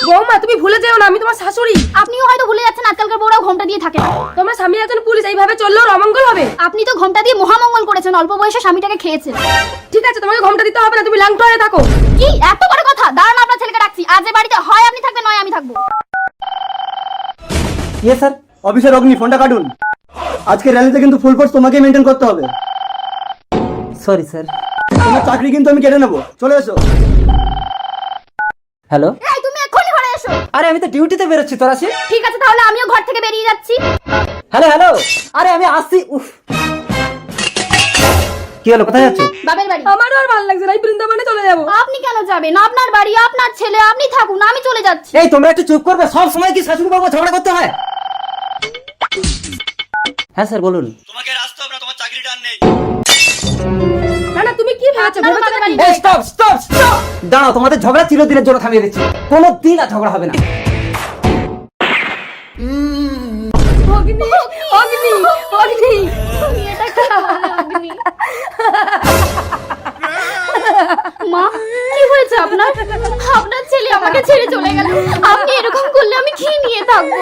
বৌমা তুমি ভুলে যেও না আমি তোমার শাশুড়ি। আপনিও হয়তো ভুলে যাচ্ছেন আজকালকার বউরাও ঘোমটা দিয়ে থাকে। তোমার স্বামী একজন পুলিশ, এইভাবে চললেও ওর অমঙ্গল হবে। আপনি তো ঘোমটা দিয়ে মহামঙ্গল করেছেন, অল্প বয়সে স্বামীটাকে খেয়েছেন। ঠিক আছে, তোমাকে ঘোমটা দিতে হবে না, তুমি ল্যাংটো হয়ে থাকো। কি এত বড় কথা? দাঁড়ান, আপনার ছেলেকে ডাকছি। আজ এ বাড়িতে হয় আপনি থাকবেন নয় আমি থাকবো। ইয়ে স্যার, অফিসার অগ্নি, ফোনটা কাটুন। আজকে র্যালিতে কিন্তু ফুল ফোর্স তোমাকে মেনটেন করতে হবে। Sorry sir. তোমার চাকরি কিন্তু আমি কেটে নেবো, চলে এসো। হ্যালো। এই তুমি এক্ষুনি ঘরে এসো। আরে আমি তো ডিউটিতে বেরোচ্ছি, তোর আসি। ঠিক আছে, তাহলে আমিও ঘর থেকে বেরিয়ে যাচ্ছি। হ্যালো হ্যালো, আরে আমি আসছি। উফ, কি হলো, কোথায় যাচ্ছ? বাপের বাড়ি। আমারও আর ভালো লাগছে না, এই বৃন্দাবনে চলে যাবো। আপনি কেন যাবেন? আপনার বাড়ি, আপনার ছেলে, আপনি থাকুন, আমি চলে যাচ্ছি। এই তোমরা একটু চুপ করবে? সব সময় কি শাশুড়ি বাবু ঝগড়া করতে হয়? হ্যাঁ স্যার বলুন। তোমাকে আসতে হবে না, তোমার চাকরিটা আর নেই। না না, তুমি কি ভেবেছো? আপনার ভেবেছো বাপের নাকি? বাড়ি। এই স্টপ স্টপ স্টপ, দাঁড়াও, তোমাদের ঝগড়া চিরদিনের জন্য থামিয়ে দিচ্ছি। কোনোদিন আর ঝগড়া হবে না। অগ্নি অগ্নি অগ্নি, তুমি এটা কি বললে, অগ্নি? মা, কি হয়েছে আপনার? আপনার ছেলে আমাকে ছেড়ে চলে গেল। আপনি এরকম করলে আমি কি নিয়ে থাকবো?